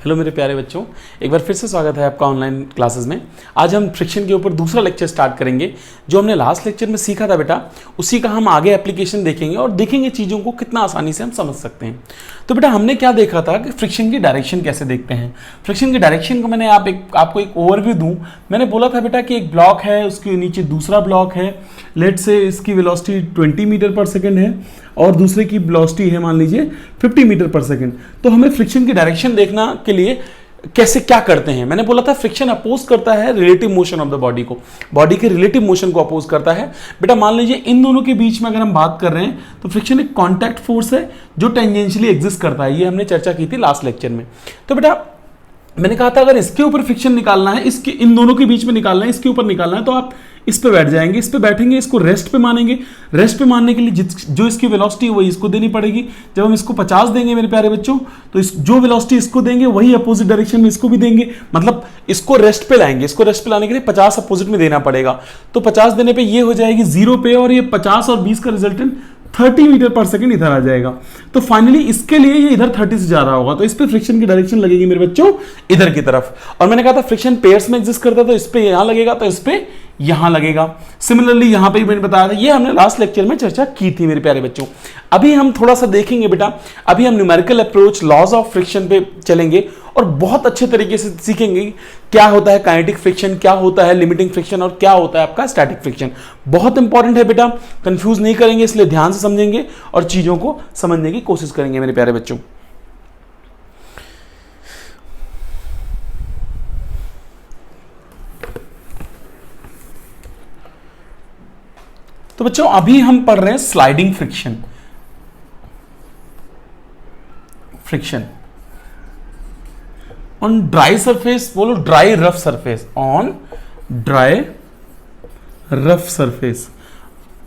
Hello मेरे प्यारे बच्चों, एक बार फिर से स्वागत है आपका ऑनलाइन क्लासेस में। आज हम फ्रिक्शन के ऊपर दूसरा लेक्चर स्टार्ट करेंगे। जो हमने लास्ट लेक्चर में सीखा था बेटा, उसी का हम आगे एप्लीकेशन देखेंगे और देखेंगे चीज़ों को कितना आसानी से हम समझ सकते हैं। तो बेटा हमने क्या देखा था कि फ्रिक्शन की डायरेक्शन कैसे देखते हैं। फ्रिक्शन की डायरेक्शन को मैंने आपको एक ओवरव्यू दूं। मैंने बोला था बेटा कि एक ब्लॉक है, उसके नीचे दूसरा ब्लॉक है, लेट से इसकी वेलोसिटी 20 मीटर पर सेकेंड है और दूसरे की वेलोसिटी है मान लीजिए 50 मीटर पर सेकेंड। तो हमें फ्रिक्शन की डायरेक्शन देखना के लिए कैसे क्या करते हैं, मैंने बोला था फ्रिक्शन अपोज करता है relative motion of the body को, बॉडी के रिलेटिव मोशन को अपोज करता है। बेटा मान लीजिए इन दोनों के बीच में अगर हम बात कर रहे हैं तो फ्रिक्शन एक कॉन्टैक्ट फोर्स है जो टेंजेंशियली एग्जिस्ट करता है। ये हमने चर्चा की थी लास्ट लेक्चर में। तो बेटा मैंने कहा था अगर इसके ऊपर फ्रिक्शन निकालना है, इसके इन दोनों के बीच में निकालना है, इसके ऊपर निकालना है, तो आप इस पे बैठ जाएंगे, इस पे बैठेंगे, इसको रेस्ट पे मानेंगे। रेस्ट पे मानने के लिए जो इसकी वेलोसिटी है वही इसको देनी पड़ेगी। जब हम इसको 50 देंगे मेरे प्यारे बच्चों, तो जो वेलोसिटी इसको देंगे वही अपोजिट डायरेक्शन में इसको भी देंगे। मतलब इसको रेस्ट पे लाएंगे, इसको रेस्ट पे लाने के लिए 50 अपोजिट में देना पड़ेगा। तो 50 देने पे ये हो जाएगी 0 पे, और ये 50 और 20 का रिजल्टेंट 30 मीटर पर सेकंड इधर आ जाएगा। तो फाइनली इसके लिए ये इधर 30 से जा रहा होगा, तो इस पे फ्रिक्शन की डायरेक्शन लगेगी मेरे बच्चों इधर की तरफ। और मैंने कहा था फ्रिक्शन पेयर्स में एग्जिस्ट करता है, तो इस पे यहां लगेगा, तो इस पे यहां लगेगा। सिमिलरली यहां पे भी मैंने बताया था, ये हमने लास्ट लेक्चर में चर्चा की थी मेरे प्यारे बच्चों। अभी हम थोड़ा सा देखेंगे बेटा, अभी हम numerical approach laws of friction पे चलेंगे और बहुत अच्छे तरीके से सीखेंगे क्या होता है काइनेटिक फ्रिक्शन, क्या होता है लिमिटिंग फ्रिक्शन और क्या होता है आपका स्टैटिक फ्रिक्शन। बहुत इंपॉर्टेंट है बेटा, कंफ्यूज नहीं करेंगे, इसलिए ध्यान से समझेंगे और चीजों को समझने की कोशिश करेंगे मेरे प्यारे बच्चों। तो बच्चों अभी हम पढ़ रहे हैं sliding friction. Friction on dry surface, बोलो dry rough surface, on dry rough surface.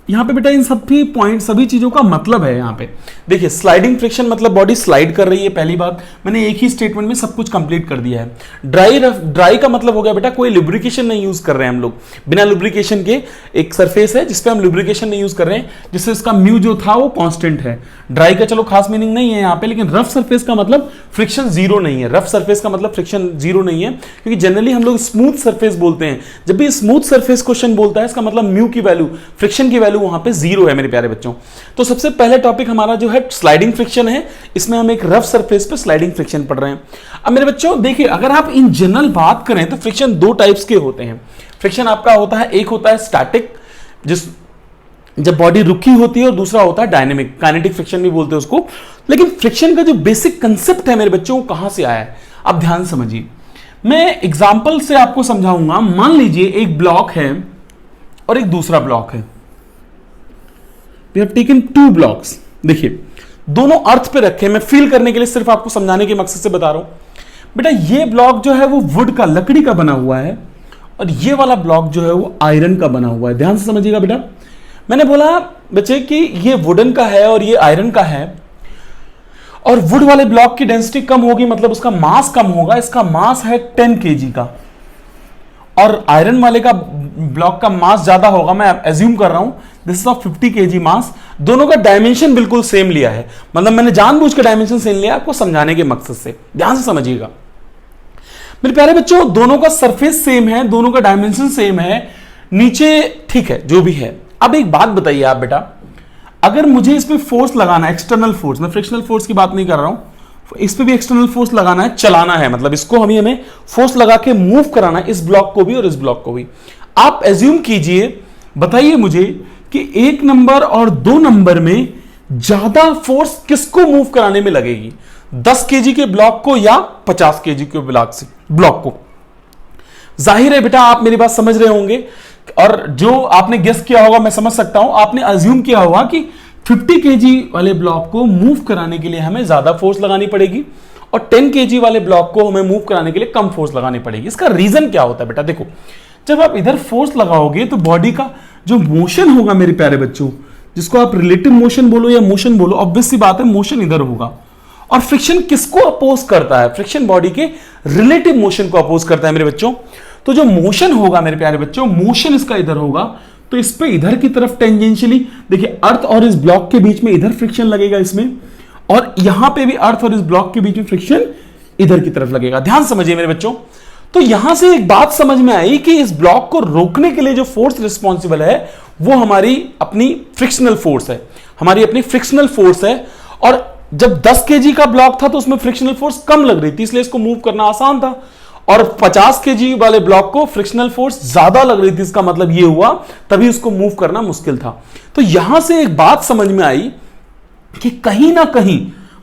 यहां पे बेटा इन सभी पॉइंट, सभी चीजों का मतलब है। यहां पे देखिए स्लाइडिंग फ्रिक्शन मतलब बॉडी स्लाइड कर रही है। पहली बात मैंने एक ही स्टेटमेंट में सब कुछ कंप्लीट कर दिया है। ड्राई का मतलब हो गया बेटा कोई लुब्रिकेशन नहीं यूज कर रहे हैं हम लोग, बिना लुब्रिकेशन के एक सरफेस है जिसपे हम लुब्रिकेशन नहीं यूज कर रहे हैं, जिससे इसका म्यू जो था वो कांस्टेंट है। ड्राई का चलो खास मीनिंग नहीं है यहाँ पे, लेकिन रफ सरफेस का मतलब फ्रिक्शन जीरो नहीं है। रफ सरफेस का मतलब फ्रिक्शन जीरो नहीं है, क्योंकि जनरली हम लोग स्मूथ सरफेस बोलते हैं। जब भी स्मूथ सरफेस क्वेश्चन बोलता है इसका मतलब म्यू की वैल्यू, फ्रिक्शन की वैल्यू वहां पे जीरो है मेरे प्यारे बच्चों। तो सबसे पहले टॉपिक हमारा जो है स्लाइडिंग फ्रिक्शन है। इसमें हम एक रफ सरफेस पे स्लाइडिंग फ्रिक्शन पढ़ रहे हैं। अब मेरे बच्चों देखिए, अगर आप इन जनरल बात करें तो फ्रिक्शन दो टाइप्स के होते हैं। फ्रिक्शन आपका होता है, एक होता है स्टैटिक, जब बॉडी रुकी होती है, और दूसरा होता है डायनेमिक, काइनेटिक फ्रिक्शन भी बोलते हैं उसको। लेकिन फ्रिक्शन का जो बेसिक कंसेप्ट है मेरे बच्चों, कहां से आया है आप ध्यान समझिए। मैं एग्जांपल से आपको समझाऊंगा। मान लीजिए एक ब्लॉक है और एक दूसरा ब्लॉक है। We have taken two blocks। देखिए दोनों अर्थ पे रखे, मैं फील करने के लिए सिर्फ आपको समझाने के मकसद से बता रहा हूं। बेटा ये ब्लॉक जो है वो वुड का, लकड़ी का बना हुआ है, और ये वाला ब्लॉक जो है वो आयरन का बना हुआ है। ध्यान से समझिएगा बेटा, मैंने बोला बच्चे कि ये वुडन का है और ये आयरन का है, और वुड वाले ब्लॉक की डेंसिटी कम होगी, मतलब उसका मास कम होगा। इसका मास है 10 kg का, और आयरन वाले का ब्लॉक का मास ज्यादा होगा। मैं एज्यूम कर रहा हूं दिस इज ऑफ 50 kg मास। दोनों का डायमेंशन बिल्कुल सेम लिया है, मतलब मैंने जानबूझ के डायमेंशन सेम लिया आपको समझाने के मकसद से। ध्यान से समझिएगा मेरे प्यारे बच्चों, दोनों का सरफेस सेम है, दोनों का डायमेंशन सेम है, नीचे ठीक है जो भी है। अब एक बात बताइए आप बेटा, अगर मुझे इसमें फोर्स लगाना है, एक्सटर्नल फोर्स, मैं फ्रिक्शनल फोर्स की बात नहीं कर रहा हूं, इस पे भी एक्सटर्नल फोर्स लगाना है, चलाना है, मतलब इसको हमें फोर्स लगा के मूव कराना है, इस ब्लॉक को भी और इस ब्लॉक को भी। आप एज्यूम कीजिए, बताइए मुझे कि 1 नंबर और 2 नंबर में ज्यादा फोर्स किसको मूव कराने में लगेगी, 10 kg के ब्लॉक को या 50 kg के ब्लॉक को। जाहिर है बेटा आप मेरी बात समझ रहे होंगे, और जो आपने गेस किया होगा मैं समझ सकता हूं, आपने अज्यूम किया होगा कि 50 kg वाले ब्लॉक को मूव कराने के लिए हमें ज्यादा फोर्स लगानी पड़ेगी, और 10 kg वाले ब्लॉक को हमें मूव कराने के लिए कम फोर्स लगानी पड़ेगी। इसका रीजन क्या होता है बेटा, देखो जब आप इधर फोर्स लगाओगे तो बॉडी का जो मोशन होगा मेरे प्यारे बच्चों, जिसको आप रिलेटिव मोशन बोलो या मोशन बोलो, ऑब्वियस सी बात है मोशन इधर होगा। और फ्रिक्शन किसको अपोज करता है, फ्रिक्शन बॉडी के रिलेटिव मोशन को अपोज करता है मेरे बच्चों। तो जो मोशन होगा मेरे प्यारे बच्चों, मोशन इसका इधर होगा, तो इस पे इधर की तरफ टेंजेंशियली देखिए अर्थ और इस ब्लॉक के बीच में इधर फ्रिक्शन लगेगा इसमें, और यहां पे भी अर्थ और इस ब्लॉक के बीच में फ्रिक्शन इधर की तरफ लगेगा। ध्यान समझिए मेरे बच्चों, तो यहां से एक बात समझ में आई कि इस ब्लॉक को रोकने के लिए जो फोर्स रिस्पॉन्सिबल है वो हमारी अपनी फ्रिक्शनल फोर्स है, हमारी अपनी फ्रिक्शनल फोर्स है। और जब 10 केजी का ब्लॉक था तो उसमें फ्रिक्शनल फोर्स कम लग रही थी, इसलिए इसको मूव करना आसान था। और 50 केजी वाले ब्लॉक को फ्रिक्शनल फोर्स ज्यादा लग रही थी, इसका मतलब ये हुआ तभी उसको मूव करना मुश्किल था। तो यहां से एक बात समझ में आई कि कहीं ना कहीं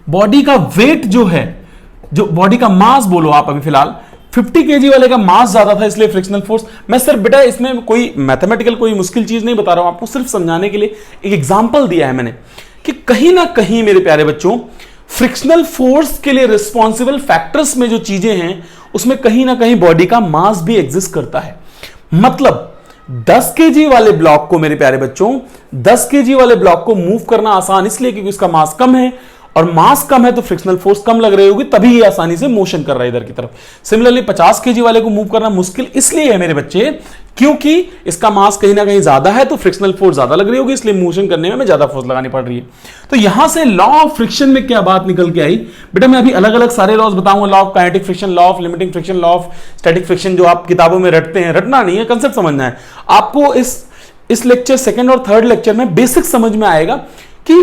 बॉडी का वेट जो है, जो बॉडी का मास बोलो आप, अभी फिलहाल 50 केजी वाले का मास ज्यादा था, इसलिए फ्रिक्शनल फोर्स। मैं सिर्फ बेटा इसमें कोई मैथमेटिकल कोई मुश्किल चीज नहीं बता रहा हूं आपको, सिर्फ समझाने के लिए एक एग्जांपल दिया है मैंने कि कहीं ना कहीं मेरे प्यारे बच्चों फ्रिक्शनल फोर्स के लिए रिस्पॉन्सिबल फैक्टर्स में जो चीजें हैं उसमें कहीं ना कहीं बॉडी का मास भी एग्जिस्ट करता है। मतलब 10 केजी वाले ब्लॉक को मेरे प्यारे बच्चों, 10 केजी वाले ब्लॉक को मूव करना आसान इसलिए क्योंकि उसका मास कम है, और मास कम है तो फ्रिक्शनल फोर्स कम लग रही होगी, तभी ये आसानी से मोशन कर रहा है इधर की तरफ। सिमिलरली 50 केजी वाले को मूव करना मुश्किल इसलिए है मेरे बच्चे क्योंकि इसका मास कहीं ना कहीं ज्यादा है, तो फ्रिक्शनल फोर्स ज्यादा लग रही होगी, इसलिए मोशन करने में हमें ज्यादा फोर्स लगानी पड़ रही है। तो यहां से लॉ ऑफ फ्रिक्शन में क्या बात निकल के आई बेटा, मैं अभी अलग अलग सारे लॉज बताऊंगा, law of kinetic friction, law of limiting friction, law of static friction, जो आप किताबों में रटते हैं, रटना नहीं है, कंसेप्ट समझना है आपको। इस लेक्चर सेकंड और थर्ड लेक्चर में बेसिक समझ में आएगा कि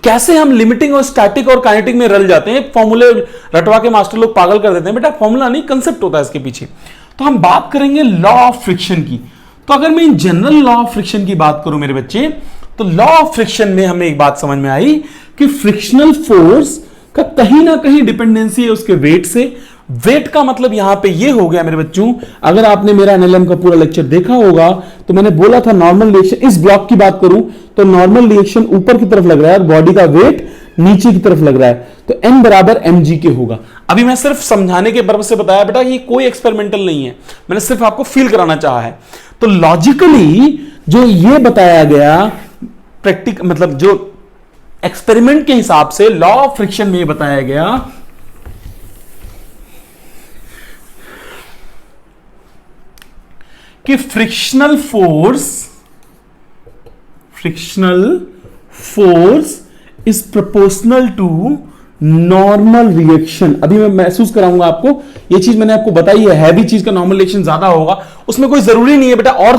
कैसे हम लिमिटिंग और स्टैटिक और काइनेटिक में रल जाते हैं। फॉर्मूले रटवा के मास्टर लोग पागल कर देते हैं, बेटा फॉर्मूला नहीं, कंसेप्ट होता है इसके पीछे। तो हम बात करेंगे लॉ ऑफ फ्रिक्शन की। तो अगर मैं in general law of friction की बात करूं मेरे बच्चे, तो लॉ ऑफ फ्रिक्शन में हमें एक बात समझ में आई कि फ्रिक्शनल फोर्स का कहीं ना कहीं डिपेंडेंसी है उसके वेट से। वेट का मतलब यहां पे ये हो गया मेरे बच्चों, अगर आपने मेरा एनएलएम का पूरा लेक्चर देखा होगा तो मैंने बोला था नॉर्मल रिएक्शन, इस ब्लॉक की बात करूं तो नॉर्मल रिएक्शन ऊपर की तरफ लग रहा है और बॉडी का वेट नीचे की तरफ लग रहा है, तो n बराबर mg के होगा। अभी मैं सिर्फ समझाने के पर्पस से बताया बेटा, ये कोई एक्सपेरिमेंटल नहीं है, मैंने सिर्फ आपको फील कराना चाहा है। तो लॉजिकली जो ये बताया गया प्रैक्टिक मतलब जो एक्सपेरिमेंट के हिसाब से लॉ ऑफ फ्रिक्शन में ये बताया गया कि frictional force is proportional to normal reaction. अभी मैं महसूस कराऊंगा आपको, ये चीज मैंने आपको बताई है, हैवी चीज का नॉर्मल रिएक्शन ज्यादा होगा, उसमें कोई जरूरी नहीं है बेटा। और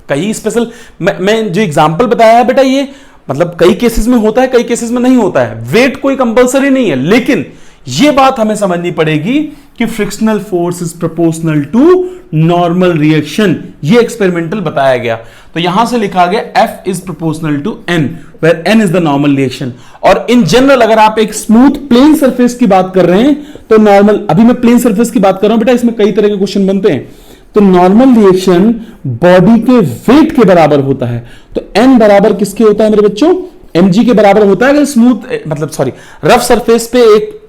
कई स्पेशल मैं जो एग्जांपल बताया है बेटा, ये मतलब कई केसेस में होता है, कई केसेस में नहीं होता है, वेट कोई कंपलसरी नहीं है, लेकिन ये बात हमें समझनी पड़ेगी कि frictional force is proportional to normal reaction. ये एक्सपेरिमेंटल बताया गया, तो यहां से लिखा गया F is proportional to N, where N is the normal reaction. और इन जनरल अगर आप एक स्मूथ प्लेन सरफेस की बात कर रहे हैं तो नॉर्मल, अभी मैं प्लेन सरफेस की बात कर रहा हूं बेटा, इसमें कई तरह के क्वेश्चन बनते हैं, तो नॉर्मल रिएक्शन बॉडी के वेट के बराबर होता है। तो N बराबर किसके होता है मेरे बच्चों, mg के बराबर होता है। अगर स्मूथ मतलब सॉरी रफ सरफेस पे एक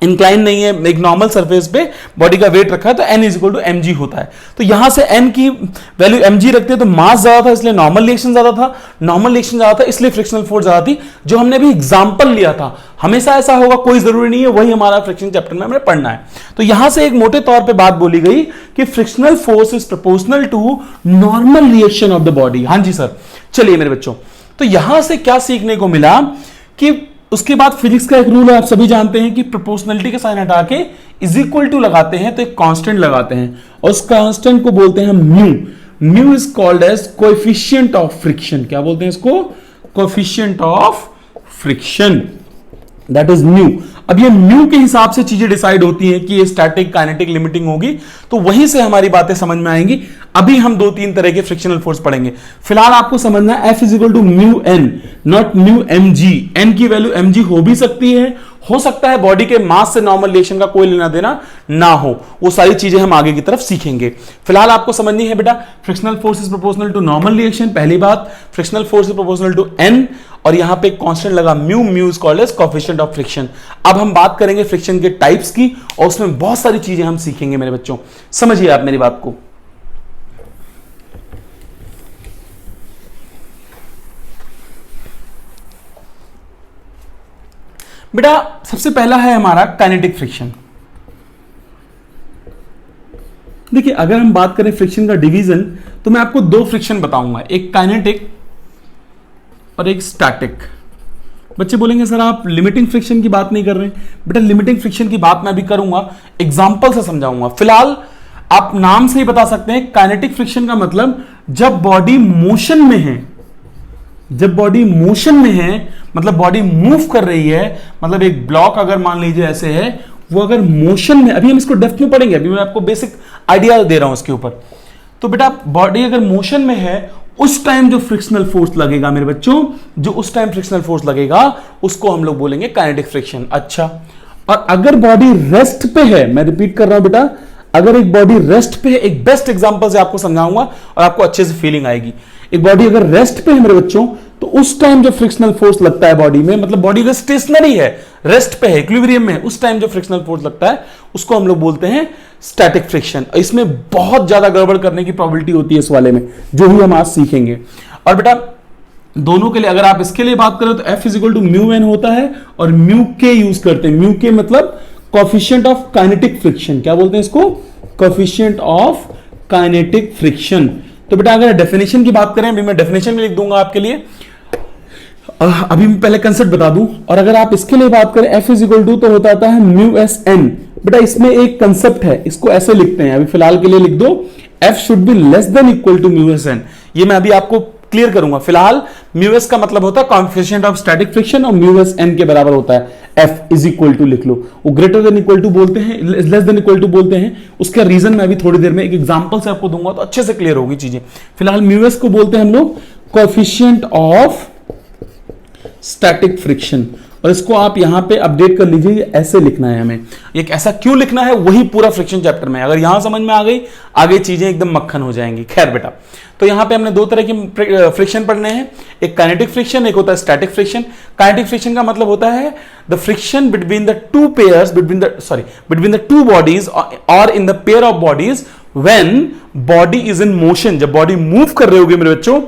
इंक्लाइन नहीं है, एक नॉर्मल सरफेस पे बॉडी का वेट रखा है, तो n is equal to mg होता है। तो यहां से n की वैल्यू mg रखते हैं तो मास ज्यादा था इसलिए नॉर्मल रिएक्शन ज्यादा था, नॉर्मल रिएक्शन ज्यादा था इसलिए फ्रिक्शनल फोर्स ज्यादा थी। जो हमने भी एग्जांपल लिया था, हमेशा ऐसा होगा कोई जरूरी नहीं है, वही हमारा फ्रिक्शन चैप्टर में हमें पढ़ना है। तो यहां से एक मोटे तौर पे बात बोली गई कि frictional force is proportional to normal reaction of the body. हाँ जी सर, चलिए मेरे बच्चों, तो यहां से क्या सीखने को मिला कि उसके बाद फिजिक्स का एक रूल है, आप सभी जानते हैं कि प्रोपोर्शनलिटी का साइन हटा के इज इक्वल टू लगाते हैं तो एक कांस्टेंट लगाते हैं, और उस कांस्टेंट को बोलते हैं mu. Mu is called as coefficient of friction. क्या बोलते हैं इसको, coefficient of friction, that is mu. अब ये म्यू के हिसाब से चीजें डिसाइड होती हैं कि ये स्टैटिक, काइनेटिक, लिमिटिंग होगी, तो वहीं से हमारी बातें समझ में आएंगी। अभी हम 2-3 तरह के फ्रिक्शनल फोर्स पढ़ेंगे, फिलहाल आपको समझना है F is equal to mu N, not mu mg। n की वैल्यू mg हो भी सकती है, हो सकता है बॉडी के मास से नॉर्मल रिएक्शन का कोई लेना देना ना हो, वो सारी चीजें हम आगे की तरफ सीखेंगे। फिलहाल आपको समझनी है बेटा, frictional force is proportional to normal reaction, पहली बात, frictional force is proportional to n, और यहां पे कांस्टेंट लगा mu, mu is called as coefficient of friction. अब हम बात करेंगे फ्रिक्शन के टाइप्स की, और उसमें बहुत सारी चीजें हम सीखेंगे मेरे बच्चों, समझिए आप मेरी बात को। बेटा सबसे पहला है हमारा काइनेटिक फ्रिक्शन। देखिए अगर हम बात करें फ्रिक्शन का डिवीजन, तो मैं आपको 2 फ्रिक्शन बताऊंगा, एक काइनेटिक और एक स्टैटिक। बच्चे बोलेंगे सर आप लिमिटिंग फ्रिक्शन की बात नहीं कर रहे हैं। बेटा लिमिटिंग फ्रिक्शन की बात मैं अभी करूंगा, एग्जांपल से समझाऊंगा। फिलहाल आप नाम से ही बता सकते हैं काइनेटिक फ्रिक्शन का मतलब जब बॉडी मोशन में है, जब बॉडी मोशन में है मतलब बॉडी मूव कर रही है, मतलब एक ब्लॉक अगर मान लीजिए ऐसे है, वो अगर मोशन में, अभी हम इसको डेप्थ में पढ़ेंगे, अभी मैं आपको बेसिक आइडिया दे रहा हूं इसके ऊपर। तो बेटा बॉडी अगर मोशन में है उस टाइम जो फ्रिक्शनल फोर्स लगेगा मेरे बच्चों, जो उस टाइम फ्रिक्शनल फोर्स लगेगा उसको हम लोग बोलेंगे काइनेटिक फ्रिक्शन। अच्छा, और अगर बॉडी रेस्ट पे है, मैं रिपीट कर रहा हूं बेटा, अगर एक बॉडी रेस्ट पे है, एक बेस्ट एग्जांपल से आपको समझाऊंगा और आपको अच्छे से फीलिंग आएगी। एक बॉडी अगर रेस्ट पे है मेरे बच्चों, तो उस टाइम जो फ्रिक्शनल फोर्स लगता है बॉडी में, मतलब बॉडी अगर स्टेशनरी है, रेस्ट पे है, इक्विलिब्रियम में है, उस टाइम जो फ्रिक्शनल फोर्स लगता है उसको हम लोग बोलते हैं स्टैटिक फ्रिक्शन। इसमें बहुत ज्यादा गड़बड़ करने की प्रोबेबिलिटी होती है इस वाले में, जो ही हम आज सीखेंगे। और बेटा दोनों के लिए अगर आप इसके लिए बात करें तो F is equal to mu N होता है और म्यू के यूज करते हैं। म्यू के मतलब कोएफिशिएंट ऑफ काइनेटिक फ्रिक्शन, क्या बोलते हैं इसको? Coefficient of kinetic friction. तो बेटा अगर डेफिनेशन की बात करें, अभी मैं डेफिनेशन में लिख दूंगा आपके लिए, अभी मैं पहले कंसेप्ट बता दूं। और अगर आप इसके लिए बात करें F इज इक्वल टू, तो होता है म्यू एस एन। बेटा इसमें एक कंसेप्ट है, इसको ऐसे लिखते हैं, अभी फिलहाल के लिए लिख दो F should be less than equal to mu S N. ये मैं अभी आपको क्लियर करूंगा। फिलहाल म्यू एस का मतलब होता है कोएफिशिएंट ऑफ स्टैटिक फ्रिक्शन और म्यू एस एन के बराबर होता है F इज इक्वल टू, लिख लो। वो ग्रेटर देन इक्वल टू बोलते हैं, लेस देन इक्वल टू बोलते हैं। उसका रीजन मैं अभी थोड़ी देर में एक एग्जांपल से आपको दूंगा तो अच्छे से क्लियर होगी चीजें। फिलहाल म्यू एस को बोलते हैं हम लोग कोएफिशिएंट ऑफ स्टैटिक फ्रिक्शन, और इसको आप यहां पे अपडेट कर लीजिए, ऐसे लिखना है हमें। एक ऐसा क्यों लिखना है, वही पूरा फ्रिक्शन चैप्टर में, अगर यहां समझ में आ गई आगे चीजें एकदम मक्खन हो जाएंगी। खैर बेटा, तो यहां पे हमने दो तरह की फ्रिक्शन पढ़ने हैं, एक काइनेटिक फ्रिक्शन, एक होता है स्टैटिक फ्रिक्शन। काइनेटिक फ्रिक्शन का मतलब होता है the friction between the two pairs, between the two bodies और in the pair of bodies when body is in motion. जब बॉडी मूव कर रहे होगी मेरे बच्चों,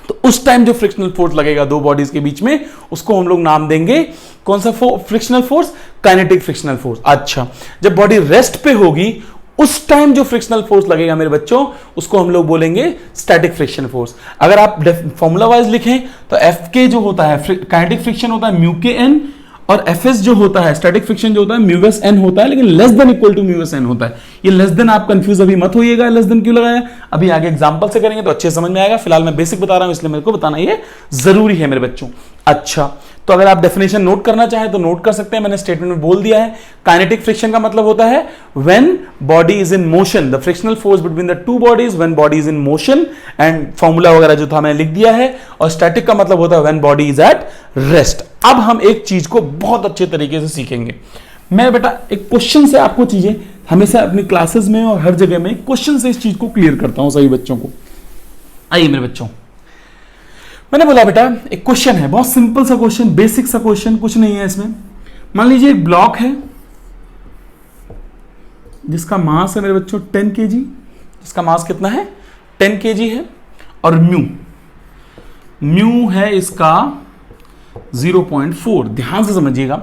तो उस टाइम जो फ्रिक्शनल फोर्स लगेगा दो बॉडीज के बीच में, उसको हम लोग नाम देंगे कौन सा frictional force? Kinetic frictional force. अच्छा, जब बॉडी रेस्ट पे होगी उस टाइम जो फ्रिक्शनल फोर्स लगेगा मेरे बच्चों, उसको हम लोग बोलेंगे स्टैटिक फ्रिक्शन फोर्स। अगर आप फॉर्मूला वाइज लिखें तो एफ के जो होता है काइनेटिक फ्रिक्शन होता है म्यू के एन, और एफ एस जो होता है स्टैटिक फ्रिक्शन जो होता है म्यू एस एन होता है, लेकिन less than equal to mu S N होता है। ये लेस देन आप कंफ्यूज अभी मत होइएगा, लेस देन क्यों लगाया, अभी आगे एग्जांपल से करेंगे तो अच्छे समझ में आएगा। फिलहाल मैं बेसिक बता रहा हूं, इसलिए मेरे को बताना ये जरूरी है मेरे बच्चों। अच्छा, तो अगर आप डेफिनेशन नोट करना चाहें तो नोट कर सकते हैं, मैंने स्टेटमेंट में बोल दिया है। काइनेटिक फ्रिक्शन का मतलब होता है when body is in motion, the frictional force between the two bodies when body is in motion, and formula वगैरह जो था मैंने लिख दिया है। और स्टैटिक का मतलब होता है when body is at rest. अब हम एक चीज को बहुत अच्छे तरीके से सीखेंगे। मैं बेटा एक क्वेश्चन से आपको चीजें हमेशा अपनी क्लासेस में और हर जगह में क्वेश्चन से इस चीज को क्लियर करता हूं सभी बच्चों को। आइए मेरे बच्चों, मैंने बोला बेटा एक क्वेश्चन है, बहुत सिंपल सा क्वेश्चन, बेसिक सा क्वेश्चन, कुछ नहीं है इसमें। मान लीजिए एक ब्लॉक है जिसका मास है मेरे बच्चों 10 kg, जिसका मास कितना है 10 kg है, और म्यू है इसका 0.4, ध्यान से समझिएगा,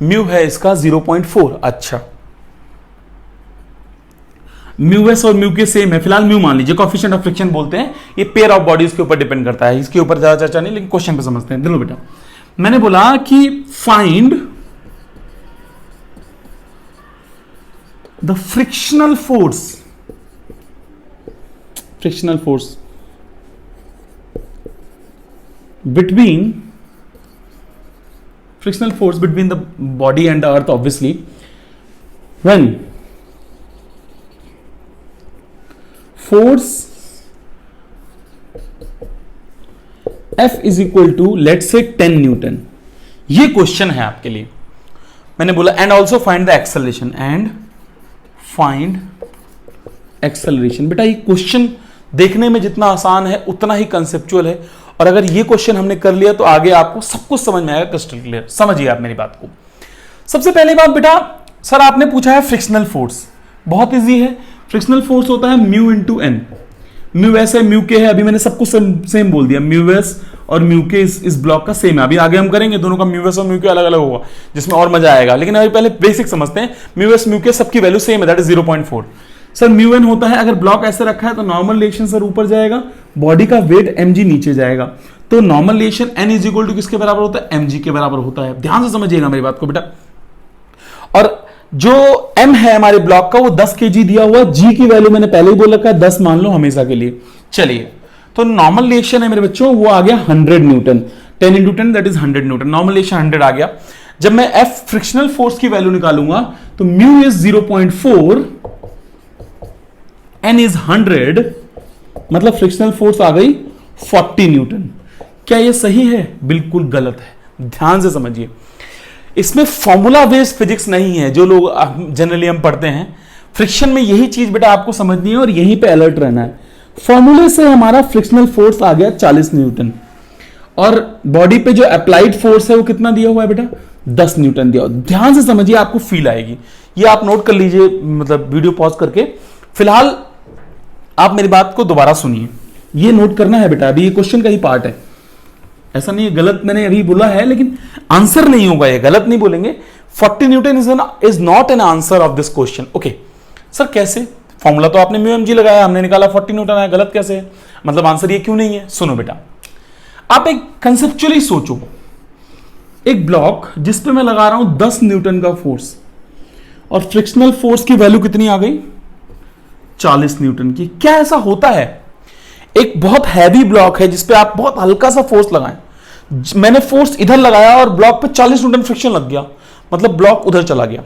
म्यू है इसका 0.4। अच्छा, म्यू एस और म्यू के सेम है, फिलहाल म्यू मान लीजिए, कोएफिशिएंट ऑफ फ्रिक्शन बोलते हैं। ये पेयर ऑफ बॉडीज के ऊपर डिपेंड करता है, इसके ऊपर ज्यादा चर्चा नहीं, लेकिन क्वेश्चन पे समझते हैं। देखो बेटा, मैंने बोला कि find the frictional force between the body and the earth, obviously, when force F is equal to let say 10 Newton. ये क्वेश्चन है आपके लिए। मैंने बोला and also find the acceleration, and find acceleration. बेटा ये क्वेश्चन देखने में जितना आसान है उतना ही कंसेप्चुअल है, और अगर ये क्वेश्चन हमने कर लिया तो आगे आपको सब कुछ समझ में आएगा, क्रिस्टल क्लियर। समझिए आप मेरी बात को। सबसे पहली बात बेटा, सर आपने पूछा है फ्रिक्शनल फोर्स, बहुत इजी है। फ्रिक्शनल फोर्स होता है mu into N. Mu S है, म्यू के है, अभी मैंने सब कुछ सेम बोल दिया। म्यू एस और म्यू के इस ब्लॉक का सेम है, अभी आगे हम करेंगे दोनों का म्यू एस और म्यू के अलग अलग होगा, जिसमें और मजा आएगा। लेकिन अभी पहले बेसिक समझते हैं। म्यू एस म्यू के सबकी वैल्यू सेम है, that is 0.4। Sir mu N होता है, अगर ब्लॉक ऐसे रखा है तो नॉर्मल रिएक्शन सर ऊपर जाएगा, बॉडी का वेट mg नीचे जाएगा। तो normal reaction n is equal to किसके बराबर होता है, mg के बराबर होता है। ध्यान से समझिएगा मेरी बात को बेटा। और जो m है हमारे ब्लॉक का वो 10 kg दिया हुआ, g की वैल्यू मैंने पहले ही बोल रखा है 10 मान लो हमेशा के लिए। चलिए तो नॉर्मल रिएक्शन है मेरे बच्चों, वो आ गया 100 Newton, 10 into 10 that is 100 Newton. Normal reaction 100 आ गया। जब मैं F फ्रिक्शनल फोर्स की वैल्यू निकालूंगा तो म्यू इज 0.4, n इज 100, मतलब फ्रिक्शनल फोर्स आ गई 40 न्यूटन। क्या ये सही है? बिल्कुल गलत है। ध्यान से समझिए, इसमें फॉर्मूला बेस्ड फिजिक्स नहीं है जो लोग जनरली हम पढ़ते हैं। फ्रिक्शन में यही चीज बेटा आपको समझनी है और यहीं पे अलर्ट रहना है। फॉर्मूले से हमारा फ्रिक्शनल फोर्स आ गया 40 न्यूटन और बॉडी पे जो अप्लाइड फोर्स है वो कितना दिया हुआ है बेटा, 10 न्यूटन दिया। ध्यान से समझिए, आपको फील आएगी। ये आप नोट कर लीजिए, मतलब वीडियो पॉज करके। फिलहाल आप मेरी बात को दोबारा सुनिए, ये नोट करना है बेटा, अभी ये क्वेश्चन का ही पार्ट है। ऐसा नहीं है गलत मैंने अभी बोला है, लेकिन आंसर नहीं होगा, ये गलत नहीं बोलेंगे। 40 Newton is not an answer of this question. Okay sir कैसे? फॉर्मूला तो आपने म्यू एम जी लगाया, हमने निकाला 40 न्यूटन आया, गलत कैसे है? मतलब आंसर ये क्यों नहीं है? सुनो बेटा, आप एक कंसेप्चुअली सोचो, एक ब्लॉक जिस पे मैं लगा रहा हूं 10 न्यूटन का फोर्स और फ्रिक्शनल फोर्स की वैल्यू कितनी आ गई, 40 न्यूटन की। क्या ऐसा होता है, एक बहुत हैवी ब्लॉक है जिसपे आप बहुत हल्का सा फोर्स लगाएं, मैंने फोर्स इधर लगाया और ब्लॉक पे 40 न्यूटन फ्रिक्शन लग गया, मतलब ब्लॉक उधर चला गया।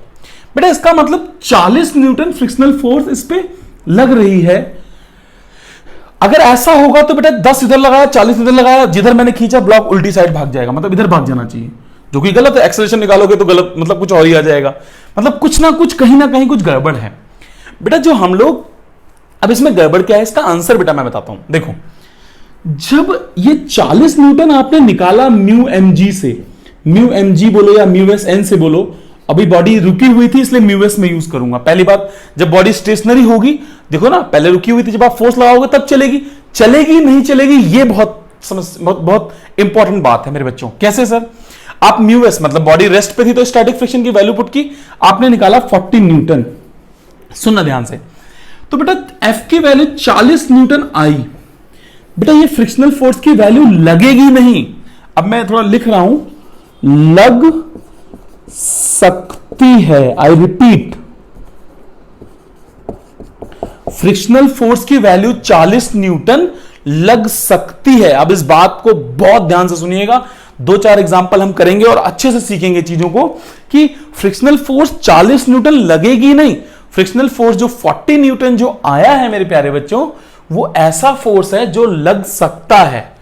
बेटा इसका मतलब 40 न्यूटन फ्रिक्शनल फोर्स इस पे लग रही है। अगर ऐसा होगा तो बेटा 10 इधर लगाया, 40 इधर लगाया, जिधर मैंने खींचा ब्लॉक उल्टी साइड भाग जाएगा, मतलब इधर भाग जाना चाहिए, जो कि गलत है। एक्सेलरेशन निकालोगे तो गलत, मतलब कुछ और ही आ जाएगा, मतलब कुछ ना कुछ कहीं ना कहीं कुछ गड़बड़ है बेटा। जो हम लोग, अब इसमें गड़बड़ क्या है, इसका आंसर बेटा मैं बताता हूं। देखो, जब ये 40 न्यूटन आपने निकाला म्यू एम जी से, म्यू एम जी बोलो या म्यू एस एन से बोलो, अभी बॉडी रुकी हुई थी इसलिए म्यू एस में यूज करूंगा। पहली बात, जब बॉडी स्टेशनरी होगी, देखो ना पहले रुकी हुई थी, जब आप फोर्स लगाओगे तब चलेगी, चलेगी नहीं चलेगी, ये बहुत इंपॉर्टेंट बात है मेरे बच्चों। कैसे सर? आप म्यू एस मतलब बॉडी रेस्ट पे थी तो स्टैटिक फ्रिक्शन की वैल्यू पुट की, आपने निकाला 40 न्यूटन। सुनना ध्यान से, तो बेटा एफ की वैल्यू 40 न्यूटन आई, बेटा ये फ्रिक्शनल फोर्स की वैल्यू लगेगी नहीं। अब मैं थोड़ा लिख रहा हूं, लग सकती है, आई रिपीट, फ्रिक्शनल फोर्स की वैल्यू 40 न्यूटन लग सकती है। अब इस बात को बहुत ध्यान से सुनिएगा, 2-4 एग्जांपल हम करेंगे और अच्छे से सीखेंगे चीजों को कि फ्रिक्शनल फोर्स 40 न्यूटन लगेगी नहीं। फ्रिक्शनल फोर्स जो 40 न्यूटन जो आया है मेरे प्यारे बच्चों, वो ऐसा फोर्स है जो लग सकता है।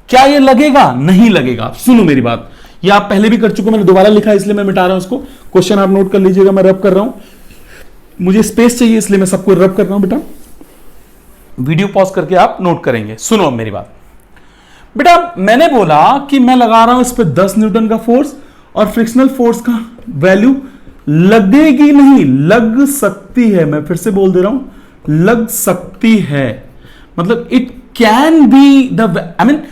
क्या ये लगेगा? नहीं लगेगा। सुनो मेरी बात, ये आप पहले भी कर चुके, मैंने दोबारा लिखा है इसलिए मैं मिटा रहा हूं उसको। क्वेश्चन आप नोट कर लीजिएगा, मैं रब कर रहा हूं, मुझे स्पेस चाहिए इसलिए मैं सबको रब कर रहा हूं बेटा। वीडियो पॉज करके आप नोट करेंगे। सुनो मेरी बात बेटा, मैंने बोला कि मैं लगा रहा हूं इस पे 10 न्यूटन का फोर्स और फ्रिक्शनल फोर्स का वैल्यू लगेगी नहीं, लग सकती है। मैं फिर से बोल दे रहा हूं, लग सकती है, मतलब it can be the, I mean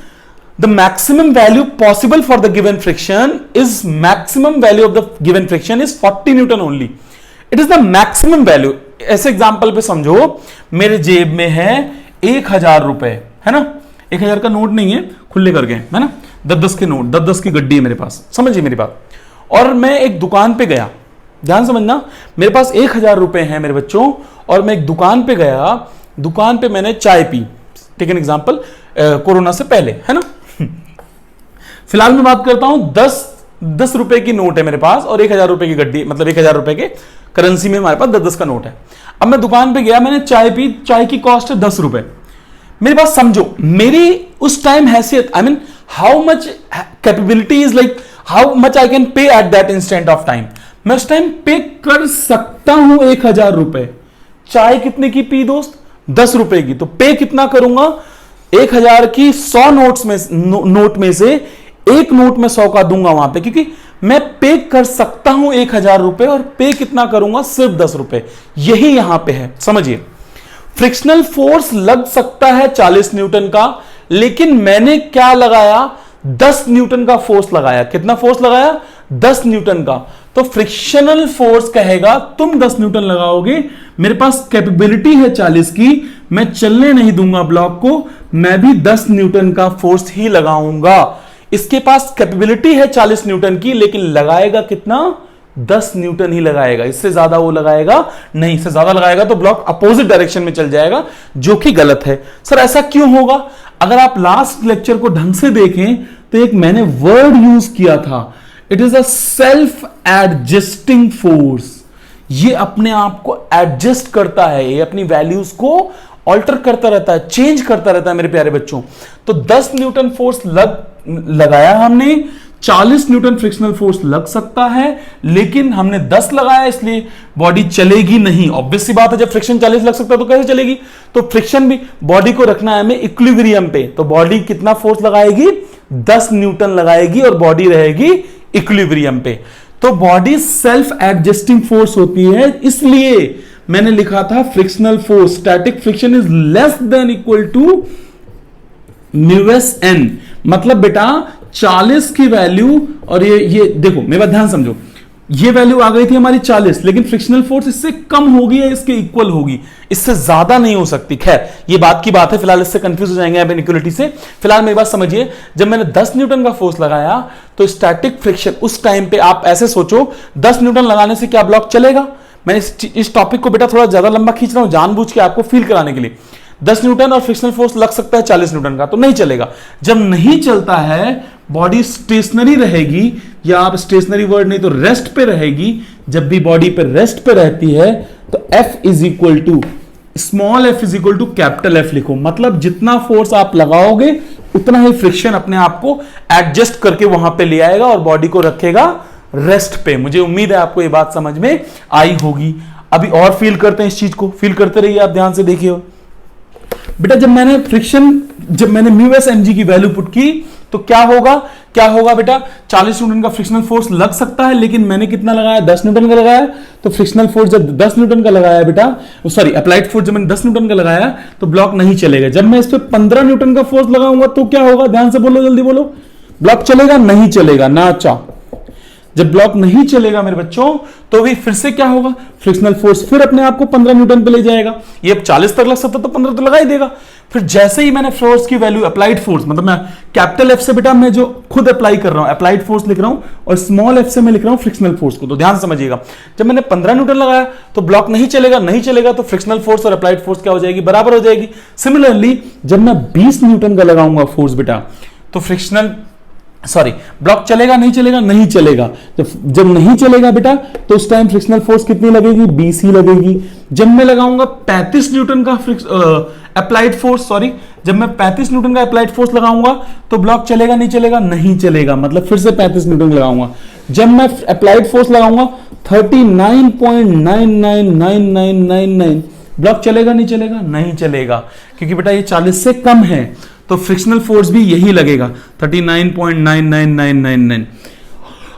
the maximum value possible for the given friction is maximum value of the given friction is 40 newton only. It is the maximum value. ऐसे एग्जांपल पे समझो, मेरे जेब में है 1000 रुपए, है ना, 1000 का नोट नहीं है, खुले करके है ना, 10-10 के नोट, 10-10 की गड्डी है मेरे पास, समझिए मेरी बात। और मैं एक दुकान पे गया, ध्यान समझना, मेरे पास 1000 रुपए हैं मेरे बच्चों, और मैं एक दुकान पे गया, दुकान पे मैंने चाय पी, टेक एन एग्जांपल, कोरोना से पहले, है ना। फिलहाल मैं बात करता हूं 10 रुपए की नोट है मेरे पास और 1000 रुपए की गड्डी, मतलब 1000 रुपए के करेंसी में हमारे पास 10-10 का नोट है। अब मैं दुकान पे गया, मैंने चाय पी, चाय की कॉस्ट है 10 रुपए। मेरी बात समझो, मेरी उस टाइम हैसियत, I mean how much capability is like how much I can pay at that instant of time. मैं उस टाइम पे कर सकता हूं 1000 रुपए। चाय कितने की पी दोस्त? 10 रुपए की। तो पे कितना करूंगा? 1000 की 100 नोट में से एक नोट में 100 का दूंगा वहां पे, क्योंकि मैं पे कर सकता हूं 1000 रुपए और पे कितना करूंगा? सिर्फ 10 रुपए। यही यहां पे है, समझिए। फ्रिक्शनल फोर्स लग सकता है 40 न्यूटन का, लेकिन मैंने क्या लगाया? 10 न्यूटन का फोर्स लगाया। कितना फोर्स लगाया? 10 न्यूटन का। तो फ्रिक्शनल फोर्स कहेगा तुम 10 न्यूटन लगाओगे, मेरे पास कैपेबिलिटी है 40 की, मैं चलने नहीं दूंगा ब्लॉक को, मैं भी 10 न्यूटन का फोर्स ही लगाऊंगा। इसके पास कैपेबिलिटी है 40 न्यूटन की, लेकिन लगाएगा कितना? 10 न्यूटन ही लगाएगा, इससे ज्यादा वो लगाएगा नहीं। इससे ज्यादा लगाएगा तो ब्लॉक अपोजिट डायरेक्शन में चल जाएगा, जो कि गलत है। सर ऐसा क्यों होगा? अगर आप लास्ट लेक्चर को ढंग से देखें तो एक मैंने वर्ड यूज किया था, it is a self adjusting force. ये अपने आप को एडजस्ट करता है, ये अपनी वैल्यूज को ऑल्टर करता रहता है, चेंज करता रहता है मेरे प्यारे बच्चों। तो 10 न्यूटन फोर्स लगाया हमने, 40 न्यूटन फ्रिक्शनल फोर्स लग सकता है, लेकिन हमने 10 लगाया इसलिए बॉडी चलेगी नहीं। ऑब्वियस सी बात है, जब फ्रिक्शन 40 लग सकता है तो कैसे चलेगी? तो फ्रिक्शन भी बॉडी को रखना है हमें इक्विलिब्रियम पे, तो बॉडी कितना फोर्स लगाएगी? 10 न्यूटन लगाएगी और बॉडी रहेगी इक्विलिब्रियम पे। तो बॉडी सेल्फ एडजस्टिंग फोर्स होती है, इसलिए मैंने लिखा था frictional force, static friction is less than equal to mu s N. मतलब बेटा 40 की वैल्यू, और ये देखो मेरे बात ध्यान समझो, ये वैल्यू आ गई थी हमारी 40, लेकिन फ्रिक्शनल फोर्स इससे कम होगी या इसके इक्वल होगी, इससे ज्यादा नहीं हो सकती। खैर ये बात की बात है, फिलहाल इससे कंफ्यूज हो जाएंगे आप इनइक्वालिटी से। फिलहाल मेरी बात समझिए, जब मैंने 10 न्यूटन का फोर्स लगाया तो स्टैटिक फ्रिक्शन उस टाइम पे, आप ऐसे सोचो 10 न्यूटन लगाने से क्या ब्लॉक चलेगा? मैं इस टॉपिक को बेटा थोड़ा ज्यादा लंबा खींच रहा हूं जानबूझ के आपको फील कराने के लिए। 10 न्यूटन और फ्रिक्शनल फोर्स लग सकता है 40 न्यूटन का, तो नहीं चलेगा। जब नहीं चलता है, बॉडी स्टेशनरी रहेगी, या आप स्टेशनरी वर्ड नहीं तो रेस्ट पे रहेगी। जब भी बॉडी पे रेस्ट पे रहती है तो F is equal to small f is equal to capital F लिखो। मतलब जितना फोर्स आप लगाओगे उतना ही फ्रिक्शन अपने आप को एडजस्ट करके वहां पे ले आएगा और बॉडी को रखेगा रेस्ट पे। मुझे उम्मीद है आपको ये बात समझ में आई होगी। अभी और फील करते हैं इस चीज को, फील करते रहिए आप, ध्यान से देखिए बेटा। जब मैंने म्यूएस एमजी की वैल्यू पुट की तो क्या होगा बेटा? 40 न्यूटन का फ्रिक्शनल फोर्स लग सकता है, लेकिन मैंने कितना लगाया? 10 न्यूटन का लगाया। तो फ्रिक्शनल फोर्स जब 10 न्यूटन का लगाया बेटा, सॉरी अप्लाइड फोर्स जब मैंने 10 न्यूटन का लगाया तो ब्लॉक नहीं चलेगा। जब मैं इस पे 15 न्यूटन का फोर्स लगाऊंगा तो क्या होगा? ध्यान से बोलो, जल्दी बोलो। ब्लॉक चलेगा? नहीं चलेगा ना। अच्छा, जब ब्लॉक नहीं चलेगा मेरे बच्चों तो भी फिर से क्या होगा? फ्रिक्शनल फोर्स फिर अपने आप को 15 न्यूटन पे ले जाएगा। ये अब 40 तक लग सकता तो 15 तो लगा ही देगा। फिर जैसे ही मैंने फोर्स की वैल्यू अप्लाइड फोर्स, मतलब मैं कैपिटल एफ से बेटा मैं जो खुद अप्लाई कर रहा हूं अप्लाइड फोर्स लिख रहा हूं, और स्मॉल एफ से मैं लिख रहा हूं फ्रिक्शनल फोर्स को। तो ध्यान समझिएगा, जब मैंने 15 न्यूटन लगाया तो ब्लॉक नहीं चलेगा तो फ्रिक्शनल फोर्स और अप्लाइड फोर्स क्या हो जाएगी? बराबर हो जाएगी। सिमिलरली जब मैं 20 न्यूटन का लगाऊंगा फोर्स बेटा, तो ब्लॉक चलेगा? नहीं चलेगा। जब नहीं चलेगा बेटा तो उस टाइम फ्रिक्शनल फोर्स कितनी लगेगी? 20 ही लगेगी। जब मैं लगाऊंगा 35 न्यूटन का अप्लाइड फोर्स, जब मैं 35 न्यूटन का अप्लाइड फोर्स लगाऊंगा तो ब्लॉक चलेगा? नहीं चलेगा। मतलब फिर से 35 न्यूटन लगाऊंगा। जब मैं अप्लाइड फोर्स लगाऊंगा 39.999999, ब्लॉक चलेगा? नहीं चलेगा, क्योंकि बेटा ये 40 से कम है, तो फ्रिक्शनल फोर्स भी यही लगेगा 39.99999।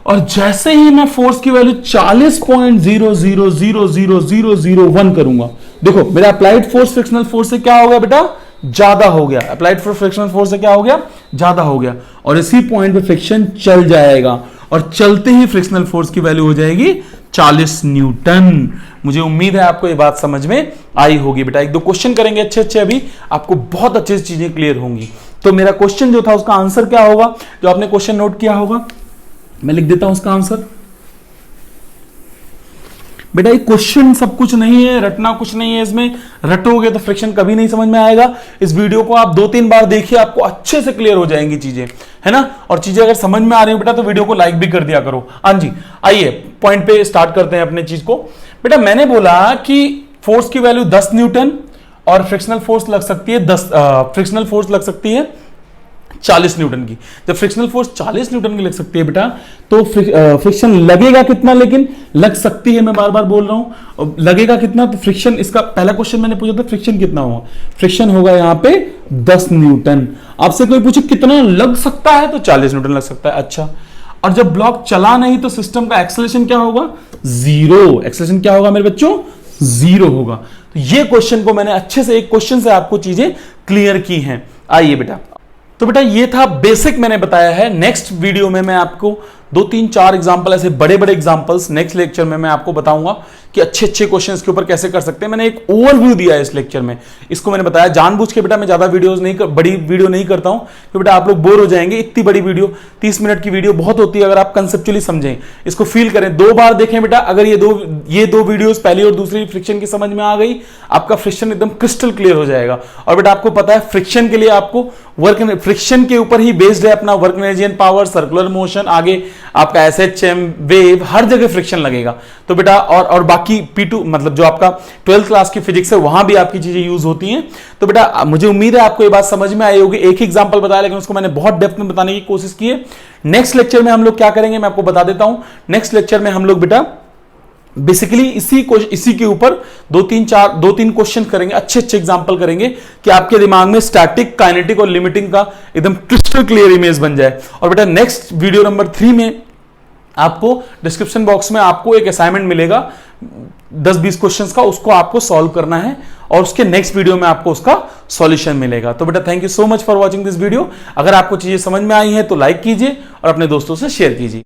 और जैसे ही मैं फोर्स की वैल्यू 40.00000001 करूंगा, देखो मेरा अप्लाइड फोर्स फ्रिक्शनल फोर्स से क्या हो गया बेटा? ज्यादा हो गया। अप्लाइड फोर्स फ्रिक्शनल फोर्स से क्या हो गया? ज्यादा हो गया। और इसी पॉइंट पे फ्रिक्शन चल जाएगा, और चलते ही फ्रिक्शनल फोर्स की वैल्यू हो जाएगी 40 न्यूटन। मुझे उम्मीद है आपको ये बात समझ में आई होगी बेटा। एक दो क्वेश्चन करेंगे अच्छे, अभी आपको बहुत अच्छे से चीजें क्लियर होंगी। तो मेरा क्वेश्चन जो था उसका आंसर क्या होगा? जो आपने क्वेश्चन नोट किया होगा मैं लिख देता हूं उसका आंसर। बेटा ये क्वेश्चन सब कुछ नहीं है, रटना कुछ नहीं है इसमें। रटोगे तो फ्रिक्शन कभी नहीं समझ में आएगा। इस वीडियो को आप 2-3 बार देखिए, आपको अच्छे से क्लियर हो जाएंगी चीजें, है ना। और चीजें अगर समझ में आ रही है बेटा तो वीडियो को लाइक भी कर दिया करो। हाँ जी, आइए पॉइंट पे स्टार्ट करते हैं अपने चीज को। बेटा मैंने बोला कि फोर्स की वैल्यू 10 न्यूटन और फ्रिक्शनल फोर्स लग सकती है 40 न्यूटन की। जब फ्रिक्शनल फोर्स 40 न्यूटन की लग सकती है बेटा, तो फ्रिक्शन लगेगा कितना? लेकिन लग सकती है, मैं बार बार बोल रहा हूं, लगेगा कितना? तो फ्रिक्शन, इसका पहला क्वेश्चन मैंने पूछा था फ्रिक्शन कितना होगा? फ्रिक्शन होगा यहां पे 10 न्यूटन। आपसे कोई पूछे कितना लग सकता है, तो 40 न्यूटन लग सकता है। अच्छा, और जब ब्लॉक चला नहीं तो सिस्टम का एक्सेलरेशन क्या होगा? 0। एक्सेलरेशन क्या होगा मेरे बच्चों? 0 होगा। तो ये क्वेश्चन को मैंने अच्छे से, एक क्वेश्चन से आपको चीजें क्लियर की हैं। आइए बेटा, तो बेटा ये था बेसिक मैंने बताया है। नेक्स्ट वीडियो में मैं आपको दो तीन चार एग्जाम्पल, ऐसे बड़े बड़े एग्जाम्पल्स नेक्स्ट लेक्चर में मैं आपको बताऊंगा कि अच्छे अच्छे क्वेश्चंस के ऊपर कैसे कर सकते हैं। मैंने एक ओवरव्यू दिया है इस लेक्चर में, इसको मैंने बताया जानबूझ के बेटा मैं ज्यादा वीडियोस नहीं बड़ी वीडियो नहीं करता हूं कि बेटा आप लोग बोर हो जाएंगे। इतनी बड़ी वीडियो 30 मिनट की वीडियो बहुत होती है अगर आप कंसेप्चुअली समझें, इसको फील करें, 2 बार देखें बेटा। अगर ये दो वीडियोस पहली और दूसरी फ्रिक्शन की समझ में आ गई, आपका फ्रिक्शन एकदम क्रिस्टल क्लियर हो जाएगा। और बेटा आपको पता है फ्रिक्शन के लिए आपको वर्क, फ्रिक्शन के ऊपर ही बेस्ड है अपना work energy and power, circular motion, आगे आपका एसएचएम, वेव, हर जगह फ्रिक्शन लगेगा। तो बेटा और बाकी P2 मतलब जो आपका 12th क्लास की फिजिक्स है वहां भी आपकी चीजें यूज होती हैं। तो बेटा मुझे उम्मीद है आपको ये बात समझ में आई होगी। एक एग्जांपल बताया लेकिन उसको मैंने बहुत डेप्थ में बताने की कोशिश की है। नेक्स्ट लेक्चर में हम लोग क्या करेंगे मैं आपको बता देता हूं। नेक्स्ट लेक्चर में हम लोग बेटा बेसिकली इसी के ऊपर दो तीन क्वेश्चन करेंगे, अच्छे अच्छे एग्जांपल करेंगे कि आपके दिमाग में स्टैटिक, काइनेटिक और लिमिटिंग का एकदम क्रिस्टल क्लियर इमेज बन जाए। और बेटा नेक्स्ट वीडियो नंबर 3 में आपको डिस्क्रिप्शन बॉक्स में आपको एक असाइनमेंट मिलेगा 10-20 क्वेश्चंस का, उसको आपको सॉल्व करना है और उसके नेक्स्ट वीडियो में आपको उसका सॉल्यूशन मिलेगा। तो बेटा thank you so much for watching this video. अगर आपको चीजें समझ में आई हैं तो लाइक कीजिए और अपने दोस्तों से शेयर कीजिए।